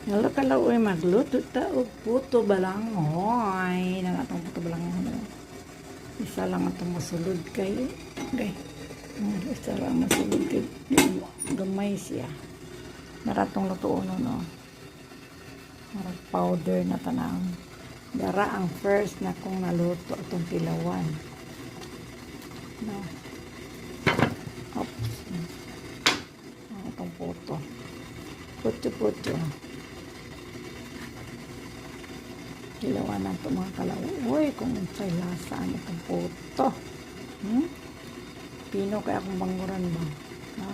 Lalo kalaoy magluto ta og puto balanghoy. Nang atong puto balanghoy. Isa lang atong masulod kay. Okay. Isa lang masulod kay. Gamay siya. Naratong lutuon no. Marag powder na tanang. Dara ang first na kong naluto atong tilawan. No. Oops. Atong puto. Puto. Tilawan na ito mga kalaw. Uy, kung sa'y lasa ang itong puto. Pino kaya akong banguran ba? Ha?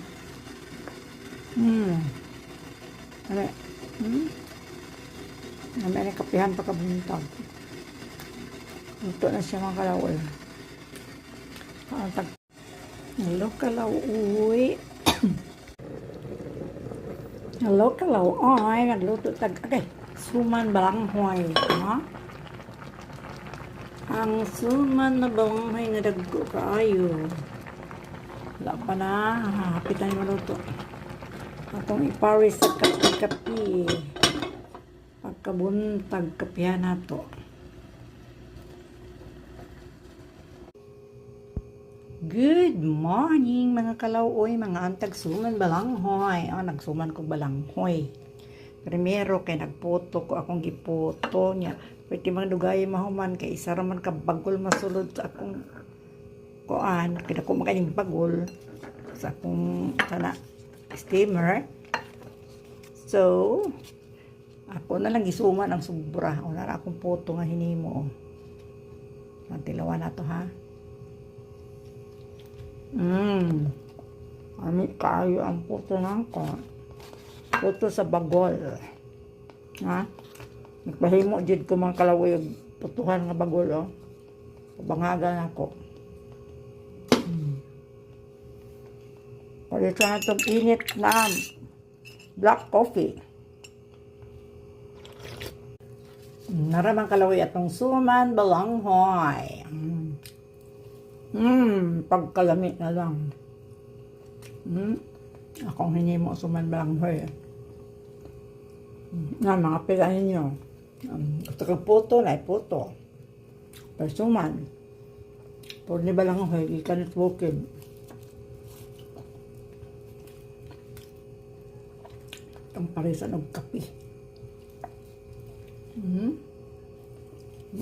Ano? May kapihan pa kabuntag. Ito na siya mga kalaw. Hello kalaw. Uy. Hello kalaw. Ay, nagluto tag. Okay. Suman balanghoy. Ha? Ang suman na balanghoy nga dagko kaayo. Wala pa na. Hapitan mo luto. Atong iparis sa kapi-kapi. Pagkabuntag kapihan na to. Good morning mga kalawoy, mga antag suman balanghoy. Nagsuman ko balanghoy. Primero kay nagputo ko akong giputo niya. Pwede mga dugay mahuman kay isa raman ka bagol masulod sa akong kuan. Kaya ko makaning bagol sa akong steamer. So, ako na lang gisuman ang sobra. O na akong puto nga hinimo. Tilawan na to ha. Ami kayo ang puto na ko. Puto sa bagol. Ha? Nagpahimo dyan ko mga kalawoy putuhan nga bagol, oh. Bangagan ako. Palito na itong init na black coffee. Naramang kalawoy atong suman balanghoy. Pagkalamit na lang. Akong hinimo suman balanghoy. Mga pila ninyo. Gusto ka puto na puto. Pero suman. Puro ni balanghoy, ikan at bukid. Itong parisan og kape.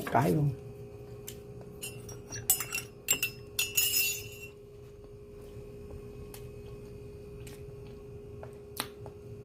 Kayo.